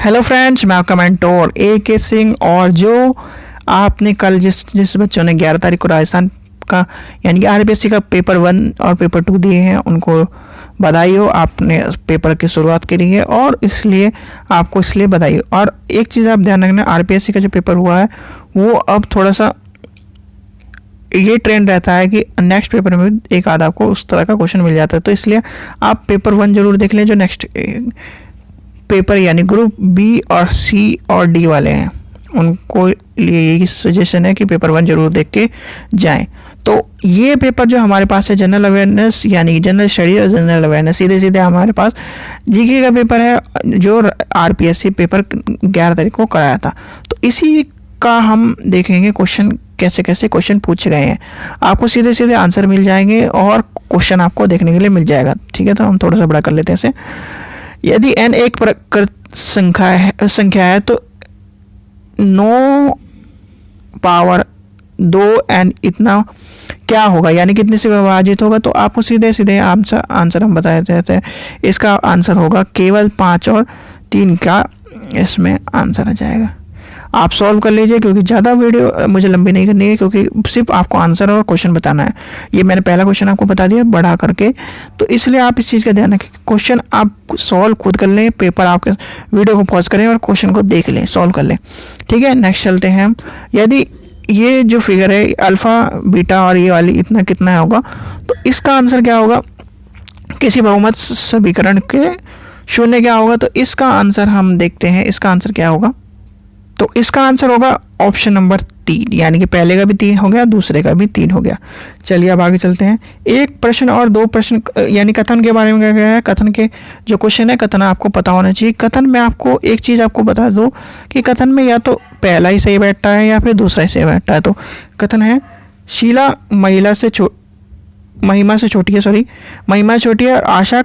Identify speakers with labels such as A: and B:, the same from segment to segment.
A: Hello friends, मैं आपका mentor AK Singh. और जो आपने कल जिस बच्चों ने 11 तारीख को राजस्थान का यानी कि RPSC का पेपर 1 और पेपर 2 दिए हैं, उनको बधाई हो। आपने पेपर की शुरुआत करी है और इसलिए आपको बधाई हो। और एक चीज़ आप ध्यान रखना, RPSC का जो पेपर हुआ है वो अब थोड़ा सा ये ट्रेंड रहता है कि नेक्स्ट पेपर में एक आधा आपको उस तरह का क्वेश्चन मिल जाता है। तो इसलिए आप पेपर 1 जरूर देख लें। जो नेक्स्ट पेपर यानी ग्रुप B और C और D वाले हैं, उनको लिए यही सजेशन है कि पेपर 1 जरूर देख के जाएं। तो ये पेपर जो हमारे पास है, जनरल अवेयरनेस यानी जनरल स्टडी और जनरल अवेयरनेस, सीधे सीधे हमारे पास GK का पेपर है जो RPSC पेपर 11 तारीख को कराया था। तो इसी का हम देखेंगे क्वेश्चन, कैसे कैसे क्वेश्चन पूछे गए हैं। आपको सीधे सीधे आंसर मिल जाएंगे और क्वेश्चन आपको देखने के लिए मिल जाएगा। ठीक है, तो हम थोड़ा सा बड़ा कर लेते हैं इसे। यदि n एक संख्या है तो 9 पावर 2n इतना क्या होगा, यानी कितने से विभाजित होगा। तो आपको सीधे सीधे आंसर हम बता देते हैं। इसका आंसर होगा केवल 5 और 3 का इसमें आंसर आ जाएगा। आप सॉल्व कर लीजिए, क्योंकि ज़्यादा वीडियो मुझे लंबी नहीं करनी है, क्योंकि सिर्फ आपको आंसर और क्वेश्चन बताना है। ये मैंने पहला क्वेश्चन आपको बता दिया बढ़ा करके, तो इसलिए आप इस चीज़ का ध्यान रखें। क्वेश्चन आप सॉल्व खुद कर लें, पेपर आपके वीडियो को पॉज करें और क्वेश्चन को देख लें, सॉल्व कर लें। ठीक है, नेक्स्ट चलते हैं हम। यदि ये जो फिगर है अल्फ़ा बीटा और ये वाली इतना कितना होगा, तो इसका आंसर क्या होगा। किसी बहुमत समीकरण के शून्य क्या होगा, तो इसका आंसर हम देखते हैं। इसका आंसर क्या होगा, तो इसका आंसर होगा ऑप्शन नंबर 3, यानी कि पहले का भी 3 हो गया, दूसरे का भी 3 हो गया। चलिए अब आगे चलते हैं। एक प्रश्न और 2 प्रश्न यानी कथन के बारे में क्या गया है। कथन के जो क्वेश्चन है, कथन आपको पता होना चाहिए। कथन में आपको एक चीज़ आपको बता दो कि कथन में या तो पहला ही सही बैठता है या फिर दूसरा ही सही बैठता है। तो कथन है शीला महिमा से छोटी है और आशा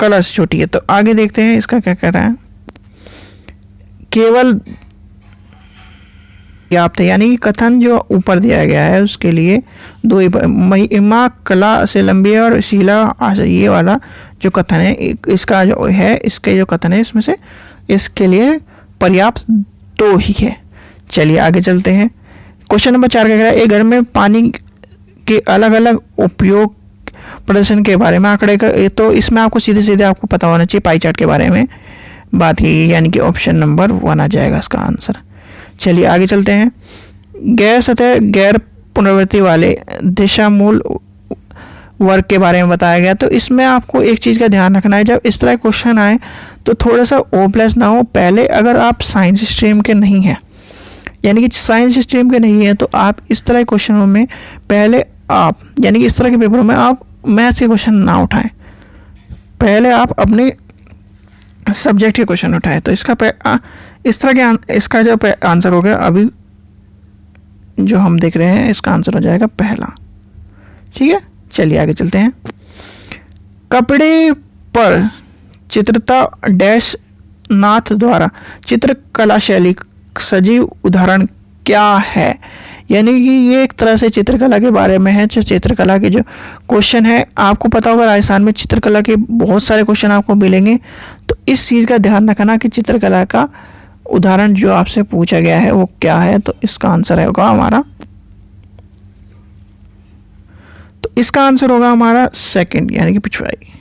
A: कला से छोटी है। तो आगे देखते हैं इसका क्या कह रहा है। केवल पर्याप्त है, यानी कि कथन जो ऊपर दिया गया है उसके लिए 2 ही। महिमा कला से लंबी है और शीला आशा, ये वाला जो कथन है इसका जो है, इसके जो कथन है इसमें से इसके लिए पर्याप्त 2 ही है। चलिए आगे चलते हैं। क्वेश्चन नंबर 4 का कह रहा है एक घर में पानी के अलग अलग उपयोग प्रदर्शन के बारे में आंकड़े का। तो इसमें आपको सीधे सीधे आपको पता होना चाहिए पाई चार्ट के बारे में बात की, यानी कि ऑप्शन नंबर 1 आ जाएगा इसका आंसर। चलिए आगे चलते हैं। गैर सतह गैर पुनरावृत्ति वाले दिशा मूल वर्ग के बारे में बताया गया। तो इसमें आपको एक चीज़ का ध्यान रखना है, जब इस तरह क्वेश्चन आए तो थोड़ा सा O+ ना हो। पहले अगर आप साइंस स्ट्रीम के नहीं हैं, यानी कि साइंस स्ट्रीम के नहीं है, तो आप इस तरह के क्वेश्चनों में पहले आप यानी कि इस तरह के पेपरों में आप मैथ्स के क्वेश्चन ना उठाएं, पहले आप अपने सब्जेक्ट के क्वेश्चन उठाए। तो इसका इस तरह के इसका जो आंसर हो गया अभी जो हम देख रहे हैं, इसका आंसर हो जाएगा पहला। ठीक है, चलिए आगे चलते हैं। कपड़े पर चित्रता डैश नाथ द्वारा चित्रकला शैली सजीव उदाहरण क्या है, यानी कि ये एक तरह से चित्रकला के बारे में है। जो चित्रकला के जो क्वेश्चन है, आपको पता होगा राजस्थान में चित्रकला के बहुत सारे क्वेश्चन आपको मिलेंगे। तो इस चीज़ का ध्यान रखना कि चित्रकला का उदाहरण जो आपसे पूछा गया है वो क्या है। तो इसका आंसर होगा हमारा, तो इसका आंसर होगा हमारा सेकंड, यानी कि पिछवाई।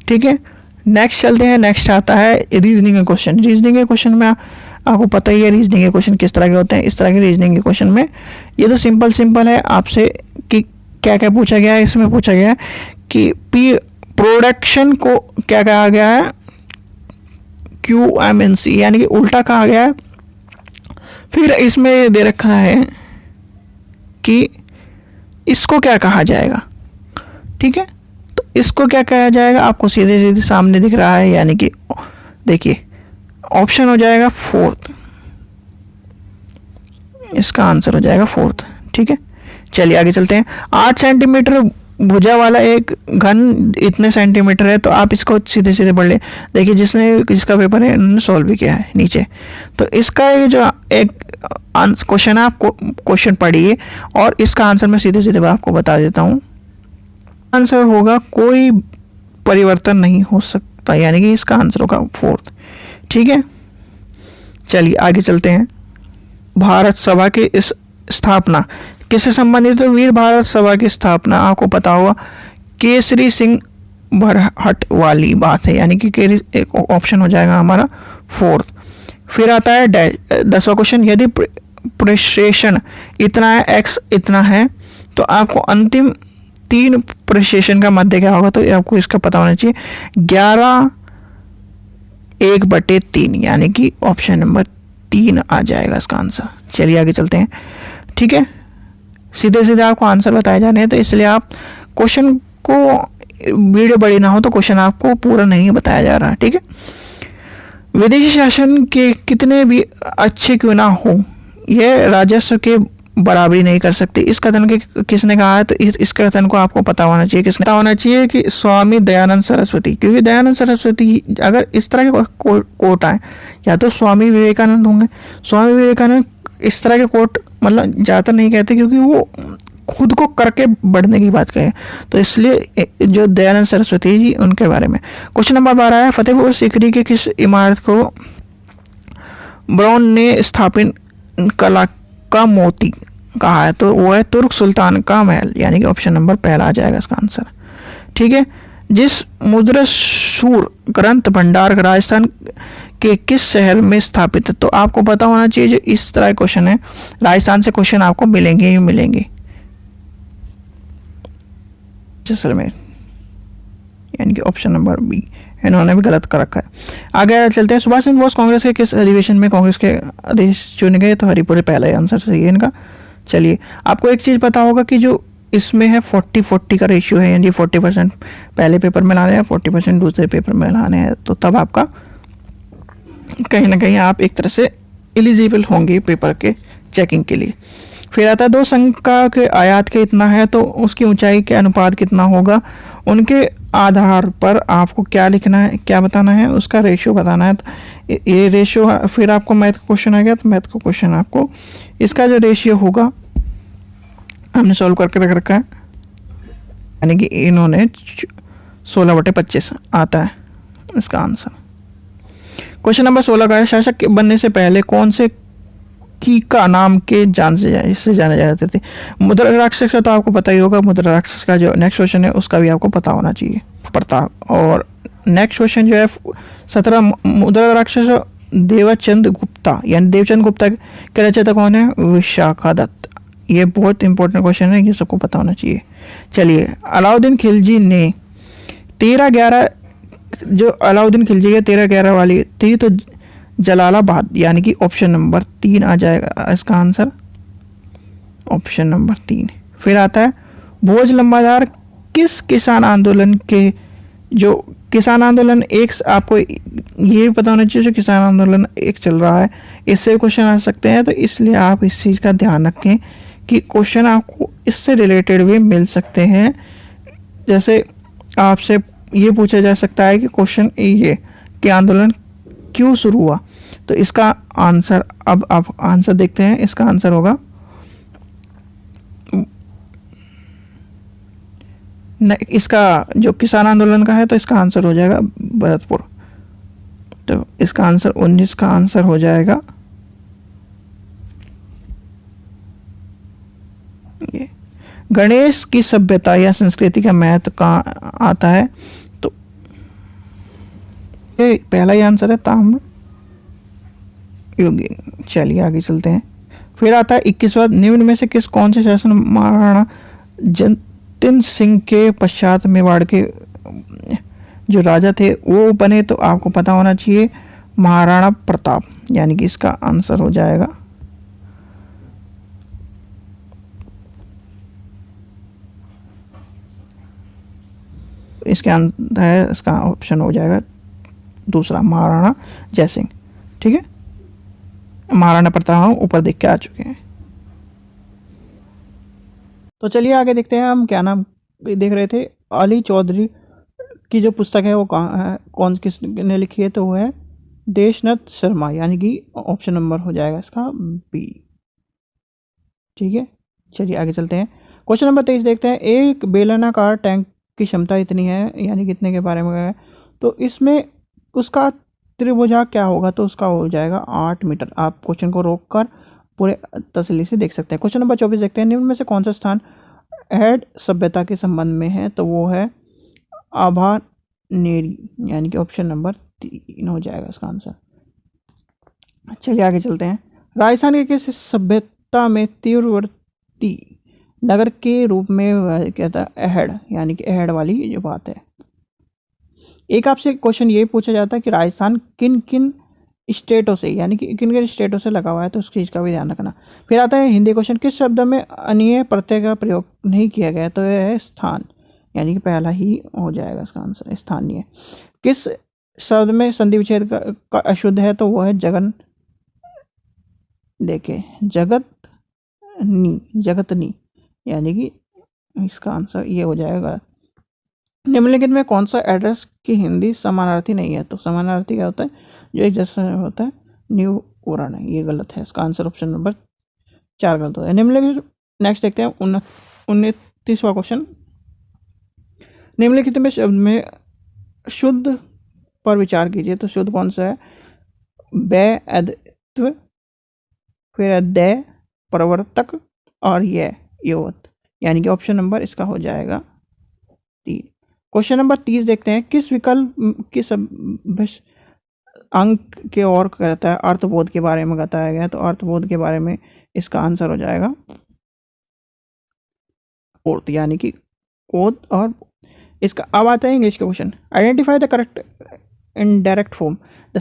A: ठीक है, नेक्स्ट चलते हैं। नेक्स्ट आता है रीजनिंग का क्वेश्चन। रीजनिंग के क्वेश्चन में आपको पता ही है रीजनिंग के क्वेश्चन किस तरह के होते हैं। इस तरह के रीजनिंग के क्वेश्चन में ये तो सिंपल है आपसे कि क्या क्या पूछा गया है। इसमें पूछा गया है कि प्रोडक्शन को क्या कहा गया है, QMNC, यानी कि उल्टा कहा गया है। फिर इसमें दे रखा है कि इसको क्या कहा जाएगा। ठीक है, तो इसको क्या कहा जाएगा आपको सीधे सीधे सामने दिख रहा है, यानी कि देखिए ऑप्शन हो जाएगा 4th, इसका आंसर हो जाएगा 4th। ठीक है, चलिए आगे चलते हैं। 8 सेंटीमीटर भुजा वाला एक घन इतने सेंटीमीटर है। तो आप इसको सीधे सीधे पढ़ ले। देखिए जिसका पेपर है उन्होंने सॉल्व भी किया है नीचे। तो इसका ये जो एक क्वेश्चन है, आप क्वेश्चन पढ़िए और इसका आंसर मैं सीधे सीधे आपको बता देता हूँ। आंसर होगा कोई परिवर्तन नहीं हो सकता, यानी कि इसका आंसर होगा 4th। ठीक है, चलिए आगे चलते हैं। भारत सभा की इस स्थापना किससे संबंधित है? वीर भारत सभा की स्थापना आपको पता होगा केसरी सिंह बरहट वाली बात है, यानी कि एक ऑप्शन हो जाएगा हमारा फोर्थ। फिर आता है 10वां क्वेश्चन, यदि प्रेशेषण इतना है, एक्स इतना है, तो आपको अंतिम 3 प्रेशेषण का मध्य क्या होगा? तो आपको इसका पता होना चाहिए 11 1/3, यानी कि ऑप्शन नंबर 3 आ जाएगा इसका आंसर। चलिए आगे चलते हैं। ठीक है, सीधे सीधे आपको आंसर बताए जाने हैं, तो इसलिए आप क्वेश्चन को, वीडियो बड़ी ना हो तो क्वेश्चन आपको पूरा नहीं बताया जा रहा। ठीक है, विदेशी शासन के कितने भी अच्छे क्यों ना हो, यह राजस्व के बराबरी नहीं कर सकती। इस कथन के किसने कहा है? तो इस कथन को आपको पता होना चाहिए। किसने पता होना चाहिए? कि स्वामी दयानंद सरस्वती। क्योंकि दयानंद सरस्वती, अगर इस तरह के कोट आए, या तो स्वामी विवेकानंद होंगे। स्वामी विवेकानंद इस तरह के कोट मतलब ज़्यादातर नहीं कहते, क्योंकि वो खुद को करके बढ़ने की बात कहे, तो इसलिए जो दयानंद सरस्वती जी, उनके बारे में। क्वेश्चन नंबर 12 है, फतेहपुर सीकरी के किस इमारत को ब्राउन ने स्थापित कला का मोती कहा है? तो वो है तुर्क सुल्तान का महल, यानी कि ऑप्शन नंबर पहला आ जाएगा इसका आंसर। ठीक है, जिस मुद्रासूर ग्रंथ भंडार राजस्थान के किस शहर में स्থাपित है? तो आपको पता होना चाहिए, जो इस तरह क्वेश्चन है, राजस्थान से क्वेश्चन आपको मिलेंगे ही मिलेंगे। जैसलमेर, यानी कि ऑप्शन नंबर बी, इन्होंने भी गलत कर रखा है। आगे चलते हैं। सुभाष चंद्र बोस कांग्रेस के किस अधिवेशन में कांग्रेस के अध्यक्ष चुने गए? तो हरिपुर पहला ही आंसर सही है इनका। चलिए, आपको एक चीज़ पता होगा कि जो इसमें है 40-40 का रेशियो है, यानी 40% पहले पेपर में लाने हैं, 40% दूसरे पेपर में लाने हैं, तो तब आपका कहीं ना कहीं आप एक तरह से एलिजिबल होंगे पेपर के चेकिंग के लिए। फिर आता है 2 संख्या के आयात के इतना है, तो उसकी ऊंचाई के अनुपात कितना होगा? उनके आधार पर आपको क्या लिखना है, क्या बताना है? उसका रेशियो बताना है। तो ये रेशियो, फिर आपको मैथ का क्वेश्चन आ गया, तो मैथ का क्वेश्चन आपको इसका जो रेशियो होगा हमने सॉल्व करके रख रखा है, यानी कि इन्होंने 16/25 आता है इसका आंसर। क्वेश्चन नंबर 16 का है, शासक बनने से पहले कौन से की का नाम के इससे जाने जाते थे? मुद्रा राक्षस का तो आपको पता ही होगा। मुद्रा राक्षस का जो नेक्स्ट क्वेश्चन है उसका भी आपको पता होना चाहिए, प्रताप। और नेक्स्ट क्वेश्चन जो है 17, मुद्रा राक्षस देवचंद गुप्ता, यानी देवचंद गुप्ता के रचयिता कौन है? विशाखा दत्त। ये बहुत इंपॉर्टेंट क्वेश्चन है, ये सबको पता होना चाहिए। चलिए, अलाउद्दीन खिलजी ने 13-11, जो अलाउद्दीन खिलजी है 13-11 वाली थी, तो जलालाबाद, यानी कि ऑप्शन नंबर 3 आ जाएगा इसका आंसर, ऑप्शन नंबर 3। फिर आता है भोज लंबादार किस किसान आंदोलन के, जो किसान आंदोलन एक, आपको ये भी पता होना चाहिए जो किसान आंदोलन एक चल रहा है, इससे क्वेश्चन आ सकते हैं, तो इसलिए आप इस चीज़ का ध्यान रखें कि क्वेश्चन आपको इससे रिलेटेड भी मिल सकते हैं। जैसे आपसे ये पूछा जा सकता है कि क्वेश्चन ये कि आंदोलन क्यों शुरू हुआ, तो इसका आंसर, अब आप आंसर देखते हैं, इसका आंसर होगा इसका जो किसान आंदोलन का है, तो इसका आंसर हो जाएगा भरतपुर। तो इसका आंसर 19 का आंसर हो जाएगा ये। गणेश की सभ्यता या संस्कृति का महत्व कहाँ आता है? तो ये पहला ही आंसर है ताम्र युगी। चलिए आगे चलते हैं। फिर आता है 21वां, निम्न में से कौन से शासन महाराणा जतिन सिंह के पश्चात मेवाड़ के जो राजा थे वो बने? तो आपको पता होना चाहिए महाराणा प्रताप, यानी कि इसका आंसर हो जाएगा इसके आंसर है, इसका ऑप्शन हो जाएगा दूसरा, महाराणा जयसिंह। ठीक है, महाराणा प्रताप ऊपर देख के आ चुके हैं। तो चलिए आगे देखते हैं हम क्या नाम देख रहे थे। अली चौधरी की जो पुस्तक है वो कहाँ है, कौन किसने लिखी है? तो वो है देशनाथ शर्मा, यानी कि ऑप्शन नंबर हो जाएगा इसका बी। ठीक है, चलिए आगे चलते हैं। क्वेश्चन नंबर 23 देखते हैं। एक बेलनाकार टैंक की क्षमता इतनी है, यानी कितने के बारे में है? तो इसमें उसका त्रिभुजा क्या होगा, तो उसका हो जाएगा 8 मीटर। आप क्वेश्चन को रोक कर पूरे तसल्ली से देख सकते हैं। क्वेश्चन नंबर 24 देखते हैं, निम्न में से कौन सा स्थान एड सभ्यता के संबंध में है, तो वो है आभानेरी, यानी कि ऑप्शन नंबर 3 हो जाएगा इसका आंसर। चलिए आगे चलते हैं। राजस्थान के किस सभ्यता में तीव्रवर्ती नगर के रूप में कहता है अहड़, यानी कि अहड़ वाली जो बात है। एक आपसे क्वेश्चन ये पूछा जाता है कि राजस्थान किन किन स्टेटों से, यानी कि किन किन स्टेटों से लगा हुआ है, तो उस चीज़ का भी ध्यान रखना। फिर आता है हिंदी क्वेश्चन, किस शब्द में अनीय प्रत्यय का प्रयोग नहीं किया गया, तो यह है स्थान, यानी कि पहला ही हो जाएगा इसका आंसर स्थानीय। किस शब्द में संधि विच्छेद का अशुद्ध है, तो वह है जगन, देखे जगतनी, यानी कि इसका आंसर ये हो जाएगा। निम्नलिखित में कौन सा एड्रेस की हिंदी समानार्थी नहीं है, तो समानार्थी क्या होता है, जो एक जैसा होता है, न्यू उड़ान है, ये गलत है। इसका आंसर ऑप्शन नंबर 4 गलत होता है। निम्नलिखित, नेक्स्ट देखते हैं 29वां क्वेश्चन। निम्नलिखित में शब्द में शुद्ध पर विचार कीजिए, तो शुद्ध कौन सा है, बेअद्वित्व, फिर दे, प्रवर्तक और ये योवत, यानी कि ऑप्शन नंबर इसका हो जाएगा 3। क्वेश्चन नंबर 30 देखते हैं, किस विकल्प किस अंक के और कहता है अर्थबोध के बारे में बताया गया, तो अर्थबोध के बारे में इसका आंसर हो जाएगा 4, यानी कि कोद। और इसका अब आता है इंग्लिश का question, identify the correct indirect form, the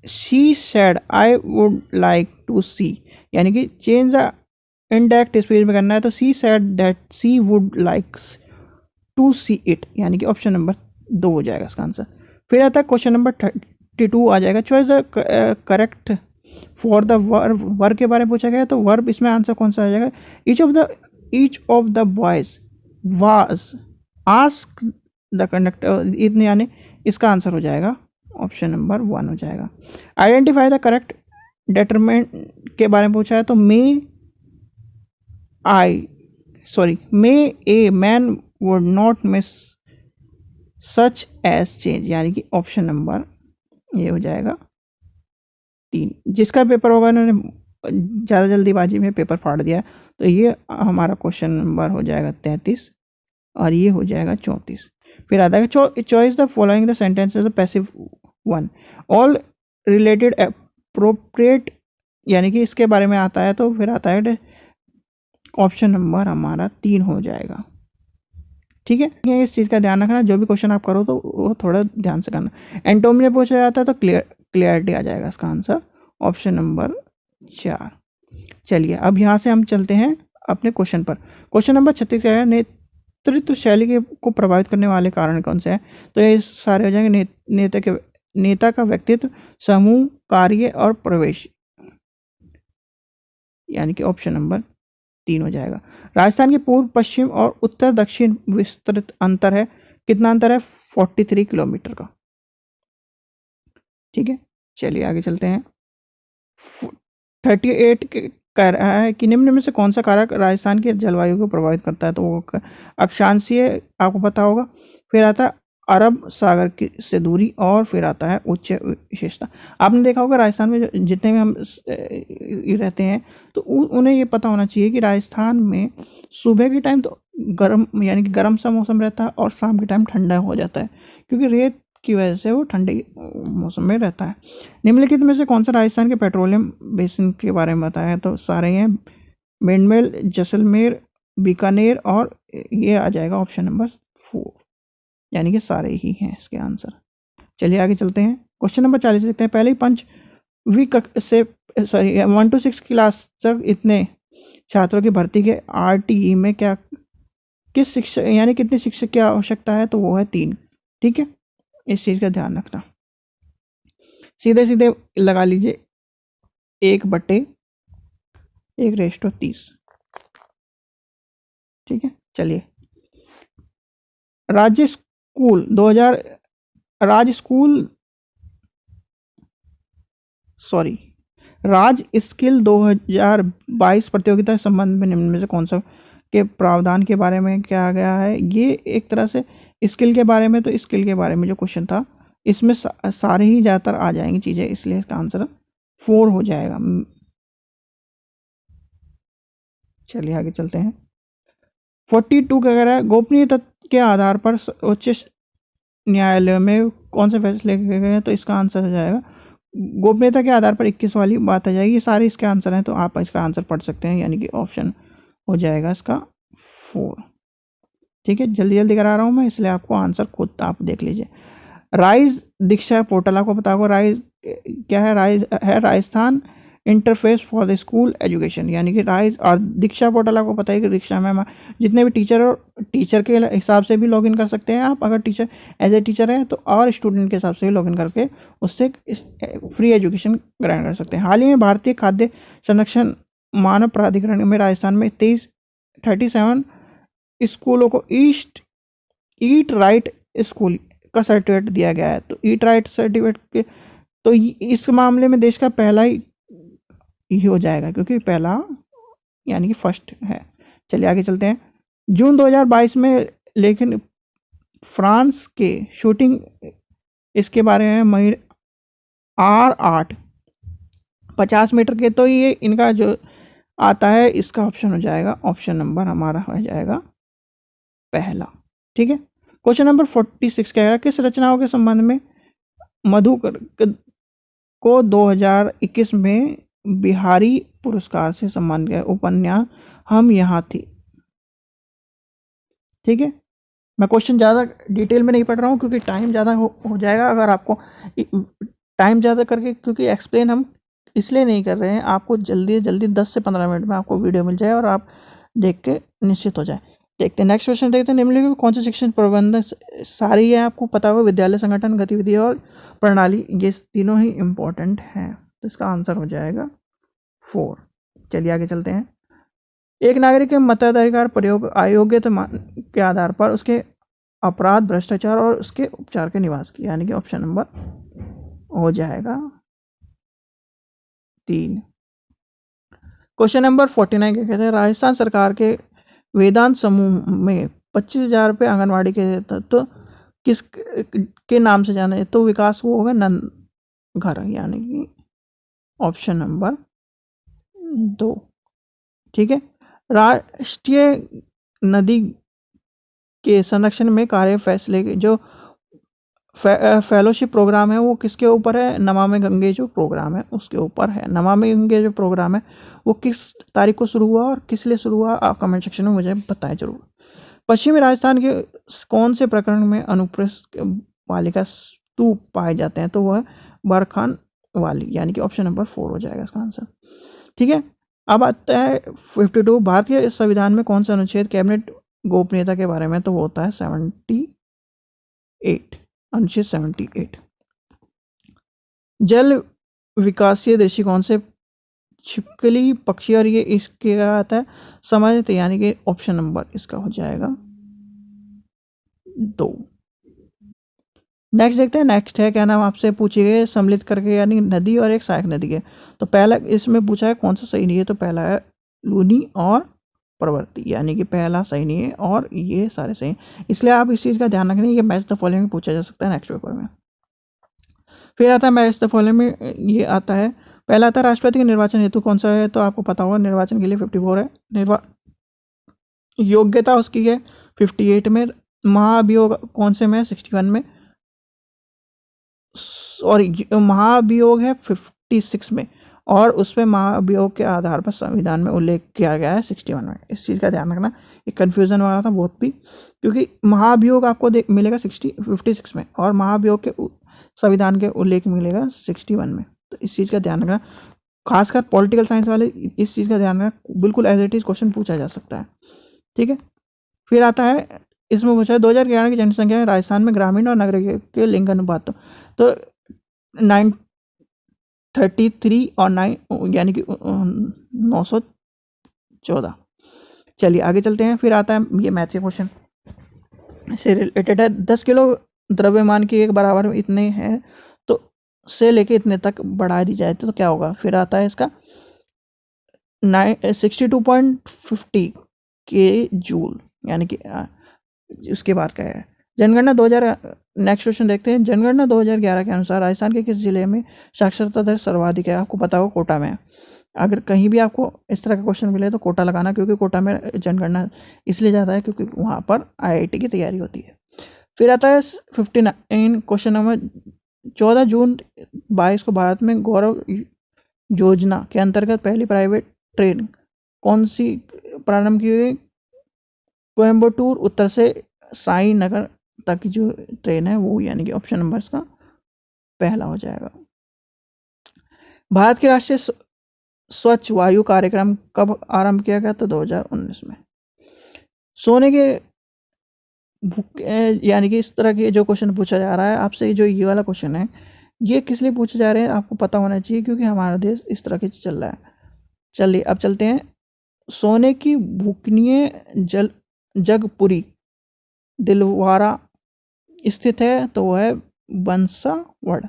A: she said I would like to see, यानी कि चेंज द इनडायरेक्ट स्पीच में करना है, तो she said that she would likes to see it, यानी कि ऑप्शन नंबर 2 हो जाएगा इसका आंसर। फिर आता है क्वेश्चन नंबर 32 आ जाएगा, choice the correct for the verb के बारे में पूछा गया, तो वर्ब इसमें आंसर कौन सा आ जाएगा, each of the boys was ask the conductor, इतने, यानी इसका आंसर हो जाएगा ऑप्शन नंबर 1 हो जाएगा। आइडेंटिफाई द करेक्ट डिटरमिनेंट के बारे में पूछा है, तो may a man would not miss such as change, यानी कि ऑप्शन नंबर ये हो जाएगा 3। जिसका पेपर होगा इन्होंने ज़्यादा जल्दीबाजी में पेपर फाड़ दिया, तो ये हमारा क्वेश्चन नंबर हो जाएगा 33 और ये हो जाएगा 34। फिर आता है choice the following the sentences passive 1 all related appropriate, यानी कि इसके बारे में आता है, तो फिर आता है ऑप्शन नंबर हमारा 3 हो जाएगा। ठीक है, इस चीज़ का ध्यान रखना, जो भी क्वेश्चन आप करो तो वो थोड़ा ध्यान से करना। एंटोमी में पूछा जाता है तो क्लियरिटी आ जाएगा इसका आंसर ऑप्शन नंबर 4। चलिए अब यहाँ से हम चलते हैं अपने क्वेश्चन पर। क्वेश्चन नंबर 36 है, नेतृत्व शैली को प्रभावित करने वाले कारण कौन से हैं, तो ये सारे हो जाएंगे नेता का व्यक्तित्व, समूह, कार्य और प्रवेश, यानी कि ऑप्शन नंबर 3 हो जाएगा। राजस्थान के पूर्व पश्चिम और उत्तर दक्षिण विस्तृत अंतर है, कितना अंतर है, 43 किलोमीटर का। ठीक है, चलिए आगे चलते हैं। 38 कह रहा है कि निम्न में से कौन सा कारक राजस्थान के जलवायु को प्रभावित करता है, तो वो अक्षांशीय आपको पता होगा, फिर आता है अरब सागर की से दूरी, और फिर आता है उच्च विशेषता। आपने देखा होगा राजस्थान में जितने भी हम रहते हैं तो उन्हें ये पता होना चाहिए कि राजस्थान में सुबह के टाइम तो गर्म, यानी कि गर्म सा मौसम रहता है और शाम के टाइम ठंडा हो जाता है, क्योंकि रेत की वजह से वो ठंडे मौसम में रहता है। निम्नलिखित में से कौन सा राजस्थान के पेट्रोलियम बेसिन के बारे में बताया है, तो सारे हैं मेंढमेल, जैसलमेर, बीकानेर, और ये आ जाएगा ऑप्शन नंबर 4, यानी कि सारे ही हैं इसके आंसर। चलिए आगे चलते हैं। क्वेश्चन नंबर 40 देखते हैं, पहले ही 5वीं से 1 to 6 क्लास तक इतने छात्रों की भर्ती के RTE में क्या किस शिक्षक, यानी कितने शिक्षक की आवश्यकता है, तो वो है 3। ठीक है, इस चीज़ का ध्यान रखना। सीधे सीधे लगा लीजिए 1/1/30। ठीक है, चलिए राज्य स्कूल 2022 प्रतियोगिता के संबंध में निम्न में से कौन सा के प्रावधान के बारे में क्या गया है। ये एक तरह से स्किल के बारे में, तो स्किल के बारे में जो क्वेश्चन था इसमें सारे ही ज़्यादातर आ जाएंगी चीज़ें, इसलिए इसका आंसर 4 हो जाएगा। चलिए आगे चलते हैं। 42 क्या कह रहा है, गोपनीयता के आधार पर उच्च न्यायालय में कौन से फैसले किए गए हैं, तो इसका आंसर हो जाएगा गोपनीयता के आधार पर 21 वाली बात आ जाएगी। ये सारे इसके आंसर हैं, तो आप इसका आंसर पढ़ सकते हैं, यानी कि ऑप्शन हो जाएगा इसका 4। ठीक है, जल्दी जल्दी करा रहा हूँ मैं, इसलिए आपको आंसर खुद आप देख लीजिए। राइज दीक्षा पोर्टल आपको पता होगा, राइज क्या है, राइज है Rajasthan interface for the school education, यानी कि राइज। और दीक्षा पोर्टल आपको पता है कि दीक्षा में जितने भी टीचर और टीचर के हिसाब से भी लॉगिन कर सकते हैं आप, अगर टीचर एज ए टीचर है तो, और स्टूडेंट के हिसाब से भी लॉगिन करके उससे फ्री एजुकेशन ग्रहण कर सकते हैं। हाल ही में भारतीय खाद्य संरक्षण मानव प्राधिकरण में राजस्थान में 37 स्कूलों को ईट राइट स्कूल का सर्टिफिकेट दिया गया है। तो ईट राइट सर्टिफिकेट के, तो इस मामले में देश का पहला ही हो जाएगा, क्योंकि पहला यानी कि फर्स्ट है। चलिए आगे चलते हैं। जून 2022 में लेकिन फ्रांस के शूटिंग इसके बारे में महिला R8 50 मीटर के, तो ये इनका जो आता है इसका ऑप्शन हो जाएगा, ऑप्शन नंबर हमारा हो जाएगा पहला। ठीक है, क्वेश्चन नंबर 46 कह रहा है, किस रचनाओं के संबंध में मधुकर को 2021 में बिहारी पुरस्कार से सम्मानित किया? उपन्यास हम यहाँ थी। ठीक है, मैं क्वेश्चन ज़्यादा डिटेल में नहीं पढ़ रहा हूँ क्योंकि टाइम ज़्यादा हो जाएगा। अगर आपको टाइम ज़्यादा करके, क्योंकि एक्सप्लेन हम इसलिए नहीं कर रहे हैं, आपको जल्दी जल्दी 10 से 15 मिनट में आपको वीडियो मिल जाए और आप देख के निश्चित हो जाए। देखते हैं नेक्स्ट क्वेश्चन, देखते हैं निम्नलिखित कौन सा शिक्षण प्रबंधन, सारी है आपको पता होगा, विद्यालय संगठन गतिविधि और प्रणाली, ये तीनों ही इम्पोर्टेंट हैं, तो इसका आंसर हो जाएगा 4। चलिए आगे चलते हैं। एक नागरिक के मताधिकार प्रयोग अयोग्यता के आधार पर उसके अपराध, भ्रष्टाचार और उसके उपचार के निवास की, यानी कि ऑप्शन नंबर हो जाएगा 3। क्वेश्चन नंबर 49 क्या कहते हैं, राजस्थान सरकार के वेदांत समूह में 25,000 रुपये आंगनबाड़ी के तो किस के नाम से जाना है, तो विकास वो होगा नंद घर, यानी कि ऑप्शन नंबर 2। ठीक है, राष्ट्रीय नदी के संरक्षण में कार्य फैसले के जो फेलोशिप प्रोग्राम है वो किसके ऊपर है, नमामि गंगे जो प्रोग्राम है उसके ऊपर है। नमामि गंगे जो प्रोग्राम है वो किस तारीख को शुरू हुआ और किस लिए शुरू हुआ, आप कमेंट सेक्शन में मुझे बताएं जरूर। पश्चिमी राजस्थान के कौन से प्रकरण में अनुप्रस्थ बालिका स्तूप पाए जाते हैं, तो वो है बरखान वाली, यानी कि ऑप्शन नंबर 4 हो जाएगा इसका आंसर। ठीक है, अब आता है 52, भारतीय संविधान में कौन सा अनुच्छेद कैबिनेट गोपनीयता के बारे में, तो वो होता है 78, अनुच्छेद 78। जल विकासीय दृष्टिकोण से छिपकली पक्षी, और ये इसके क्या आता है समझ, यानी कि ऑप्शन नंबर इसका हो जाएगा 2। नेक्स्ट देखते हैं, नेक्स्ट है क्या नाम आपसे पूछे गए सम्मिलित करके, यानी नदी और एक सहायक नदी है। तो पहला इसमें पूछा है कौन सा सही नहीं है, तो पहला है लूनी और प्रवृत्ति, यानी कि पहला सही नहीं है और ये सारे सही हैं, इसलिए आप इस चीज़ का ध्यान रखें, ये मैच द फॉलोइंग में पूछा जा सकता है नेक्स्ट पेपर में। फिर आता है मैच द फॉलोइंग में, ये आता है पहला आता है राष्ट्रपति के निर्वाचन हेतु कौन सा है, तो आपको पता होगा निर्वाचन के लिए 54 है, योग्यता उसकी है 58 में, महाभियोग कौन से में 61 में, और महाभियोग है 56 में, और उसमें महाभियोग के आधार पर संविधान में उल्लेख किया गया है 61 में। इस चीज़ का ध्यान रखना, एक कन्फ्यूज़न वाला था बहुत भी, क्योंकि महाभियोग आपको मिलेगा 56 में और महाभियोग के संविधान के उल्लेख मिलेगा 61 में, तो इस चीज़ का ध्यान रखना, खासकर पॉलिटिकल साइंस वाले इस चीज़ का ध्यान रखना, बिल्कुल एज इट इज क्वेश्चन पूछा जा सकता है। ठीक है, फिर आता है इसमें पूछा है 2011 की जनसंख्या है राजस्थान में ग्रामीण और नगरीय के लिंग अनुपात, तो 933 और 9 यानी कि 914। चलिए आगे चलते हैं। फिर आता है ये मैथ के क्वेश्चन से रिलेटेड है, 10 किलो द्रव्यमान की एक बराबर इतने हैं तो से लेके इतने तक बढ़ा दी जाए तो क्या होगा। फिर आता है इसका 62.50 के जूल, यानी कि उसके बाद क्या है जनगणना 2000 नेक्स्ट क्वेश्चन देखते हैं। जनगणना 2011 के अनुसार राजस्थान के किस जिले में साक्षरता दर सर्वाधिक है? आपको पता होगा कोटा में। अगर कहीं भी आपको इस तरह का क्वेश्चन मिले तो कोटा लगाना, क्योंकि कोटा में जनगणना इसलिए ज़्यादा है क्योंकि वहाँ पर IIT की तैयारी होती है। फिर आता है 59 क्वेश्चन नंबर। 14 जून 22 को भारत में गौरव योजना के अंतर्गत पहली प्राइवेट ट्रेन कौन सी प्रारंभ की हुई? कोयम्बटूर उत्तर से साई नगर तक की जो ट्रेन है वो, यानी कि ऑप्शन नंबर इसका पहला हो जाएगा। भारत के राष्ट्रीय स्वच्छ वायु कार्यक्रम कब आरंभ किया गया? तो 2019 में। सोने के यानी कि इस तरह के जो क्वेश्चन पूछा जा रहा है आपसे, जो ये वाला क्वेश्चन है ये किस लिए पूछे जा रहे हैं आपको पता होना चाहिए, क्योंकि हमारा देश इस तरह के चल रहा है। चलिए अब चलते हैं। सोने की भूकनीय जगपुरी दिलवारा स्थित है, तो वह है बंसावड़,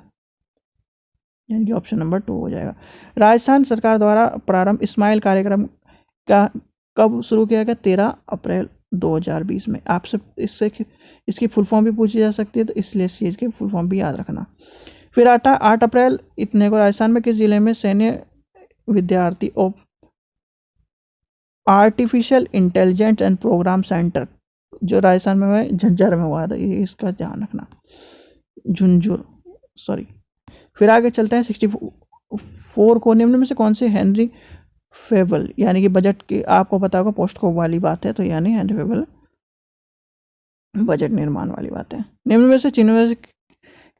A: यानी कि ऑप्शन नंबर 2 हो जाएगा। राजस्थान सरकार द्वारा प्रारंभ स्माइल कार्यक्रम का कब शुरू किया गया? 13 अप्रैल 2020 में। आपसे इसकी फुल फॉर्म भी पूछी जा सकती है, तो इसलिए इस चीज़ की फुल फॉर्म भी याद रखना। फिर 8 अप्रैल इतने को राजस्थान में किस जिले में सैन्य विद्यार्थी of artificial intelligence and programme centre, जो राजस्थान में हुआ झज्जर में हुआ था, ये इसका ध्यान रखना, झुंझुनू सॉरी। फिर आगे चलते हैं। 64 को निम्न में से कौन से हेनरी फेबल, यानी कि बजट की आपको पता होगा पोस्ट को वाली बात है, तो यानी हेनरी फेबल बजट निर्माण वाली बात है। निम्न में से चिन्ह में से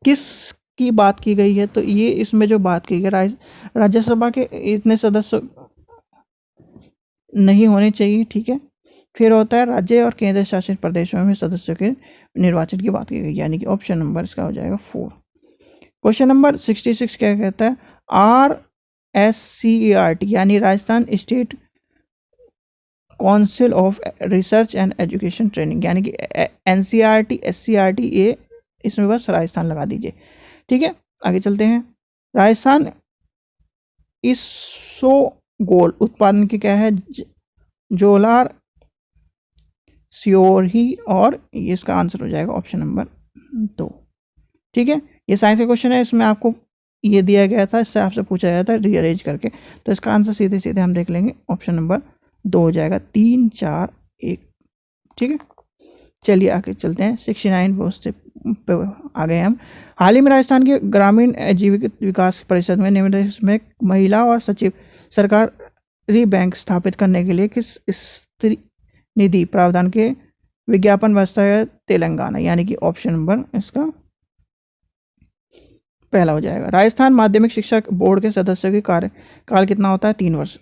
A: किस की बात की गई है? तो ये इसमें जो बात की गई राज्यसभा के इतने सदस्य नहीं होने चाहिए, ठीक है। फिर होता है राज्य और केंद्र शासित प्रदेशों में सदस्यों के निर्वाचन की बात की गई, यानी कि ऑप्शन नंबर इसका हो जाएगा 4। क्वेश्चन नंबर 66 क्या कहता है? RSCERT यानी Rajasthan state council of research and education training, यानी कि NCERT SCERT, ये इसमें बस राजस्थान लगा दीजिए, ठीक है। आगे चलते हैं। राजस्थान इसोगोल उत्पादन की क्या है? जोलार, सियोरही, और इसका आंसर हो जाएगा ऑप्शन नंबर 2, ठीक है। ये साइंस का क्वेश्चन है, इसमें आपको ये दिया गया था, इससे आपसे पूछा गया था रीअरेंज करके, तो इसका आंसर सीधे सीधे हम देख लेंगे, ऑप्शन नंबर 2 हो जाएगा। 3 4 1, ठीक है। चलिए आगे चलते हैं। 69 पोस्ट पे आ गए हम। हाल ही में राजस्थान के ग्रामीण आजीविका विकास परिषद में निम्नलिखित में महिला और सचिव सरकारी बैंक स्थापित करने के लिए किस स्त्री निधि प्रावधान के विज्ञापन व्यवस्था है? तेलंगाना, यानी कि ऑप्शन नंबर इसका पहला हो जाएगा। राजस्थान माध्यमिक शिक्षा बोर्ड के सदस्यों की कार्यकाल कितना होता है? 3 वर्ष।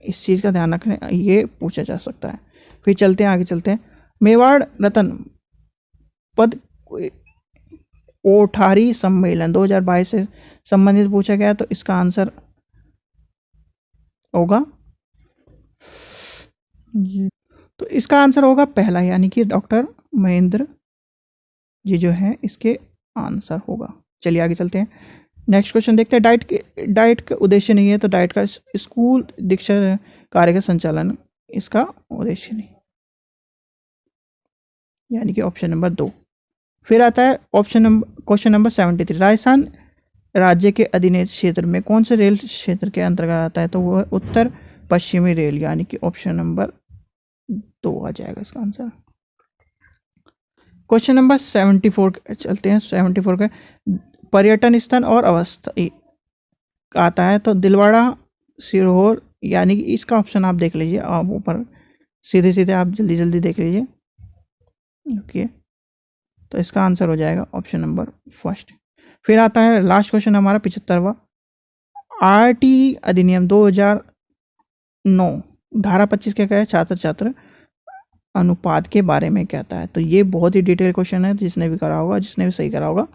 A: इस चीज़ का ध्यान रखना, ये पूछा जा सकता है। फिर चलते हैं, आगे चलते हैं। मेवाड़ रत्न पद कोठारी सम्मेलन 2022 से संबंधित पूछा गया, तो इसका आंसर होगा, तो इसका आंसर होगा पहला, यानी कि डॉक्टर महेंद्र जी जो है इसके आंसर होगा। चलिए आगे चलते हैं। नेक्स्ट क्वेश्चन देखते हैं। डाइट का उद्देश्य नहीं है, तो डाइट का स्कूल दीक्षा कार्य का संचालन इसका उद्देश्य नहीं, यानी कि ऑप्शन नंबर 2। फिर आता है क्वेश्चन नंबर 73। राजस्थान राज्य के अधीन क्षेत्र में कौन से रेल क्षेत्र के अंतर्गत आता है? तो वो है उत्तर पश्चिमी रेल, यानी कि ऑप्शन नंबर 2 आ जाएगा इसका आंसर। क्वेश्चन नंबर 74 चलते हैं। 74 का पर्यटन स्थल और अवस्था आता है, तो दिलवाड़ा, सिरहोर, यानी कि इसका ऑप्शन आप देख लीजिए, आप ऊपर सीधे सीधे आप जल्दी जल्दी देख लीजिए, ओके। तो इसका आंसर हो जाएगा ऑप्शन नंबर 1। फिर आता है लास्ट क्वेश्चन हमारा 75वां। RT अधिनियम 2009 धारा 25 क्या कहता है? छात्र छात्र अनुपात के बारे में कहता है। तो ये बहुत ही डिटेल क्वेश्चन है, जिसने भी करा होगा, जिसने भी सही करा होगा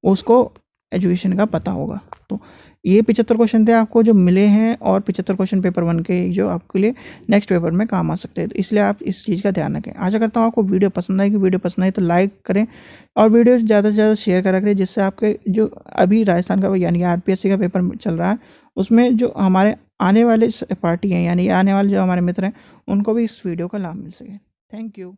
A: उसको एजुकेशन का पता होगा। तो ये 75 क्वेश्चन थे आपको जो मिले हैं, और 75 क्वेश्चन पेपर 1 के जो आपके लिए नेक्स्ट पेपर में काम आ सकते हैं, तो इसलिए आप इस चीज़ का ध्यान रखें। आशा करता हूँ आपको वीडियो पसंद आएगी। वीडियो पसंद आई तो लाइक करें और वीडियो ज़्यादा से ज़्यादा शेयर करा करें, जिससे आपके जो अभी राजस्थान का यानी RPSC का पेपर चल रहा है उसमें जो हमारे आने वाले पार्टी हैं, यानी आने वाले जो हमारे मित्र हैं, उनको भी इस वीडियो का लाभ मिल सके। Thank you.